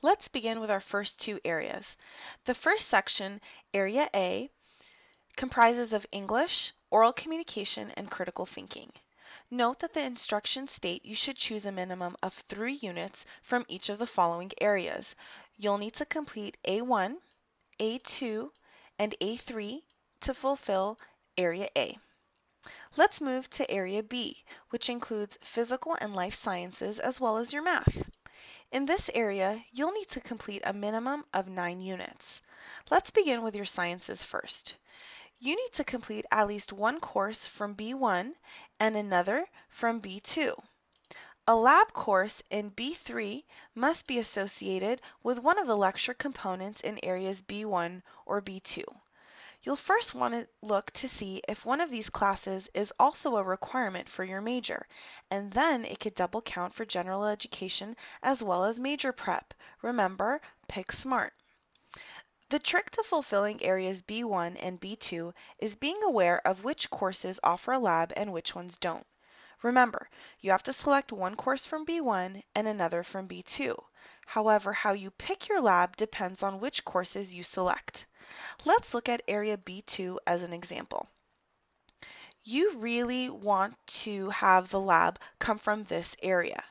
Let's begin with our first two areas. The first section, Area A, comprises of English, oral communication, and critical thinking. Note that the instructions state you should choose a minimum of 3 units from each of the following areas. You'll need to complete A1, A2, and A3 to fulfill Area A. Let's move to Area B, which includes physical and life sciences as well as your math. In this area, you'll need to complete a minimum of 9 units. Let's begin with your sciences first. You need to complete at least one course from B1 and another from B2. A lab course in B3 must be associated with one of the lecture components in areas B1 or B2. You'll first want to look to see if one of these classes is also a requirement for your major, and then it could double count for general education as well as major prep. Remember, pick smart. The trick to fulfilling areas B1 and B2 is being aware of which courses offer a lab and which ones don't. Remember, you have to select one course from B1 and another from B2. However, how you pick your lab depends on which courses you select. Let's look at Area B2 as an example. You really want to have the lab come from this area.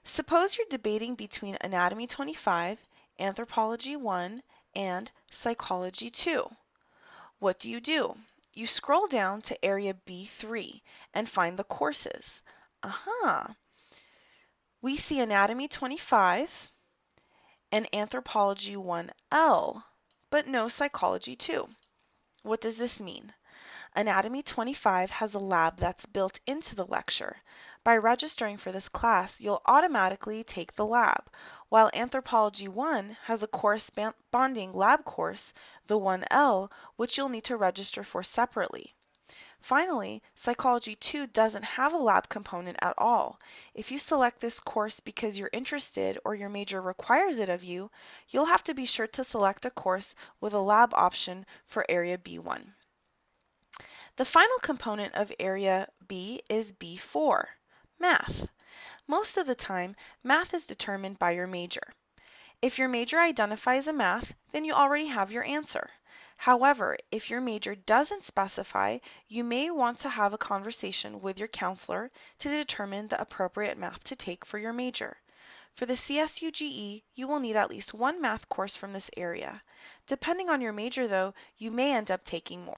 Suppose you're debating between Anatomy 25, Anthropology 1, and Psychology 2. What do? You scroll down to Area B3 and find the courses. We see Anatomy 25 and Anthropology 1L, but no Psychology 2. What does this mean? Anatomy 25 has a lab that's built into the lecture. By registering for this class, you'll automatically take the lab, while Anthropology 1 has a corresponding lab course, the 1L, which you'll need to register for separately. Finally, Psychology 2 doesn't have a lab component at all. If you select this course because you're interested or your major requires it of you, you'll have to be sure to select a course with a lab option for Area B1. The final component of Area B is B4, Math. Most of the time, math is determined by your major. If your major identifies a math, then you already have your answer. However, if your major doesn't specify, you may want to have a conversation with your counselor to determine the appropriate math to take for your major. For the CSUGE, you will need at least one math course from this area. Depending on your major though, you may end up taking more.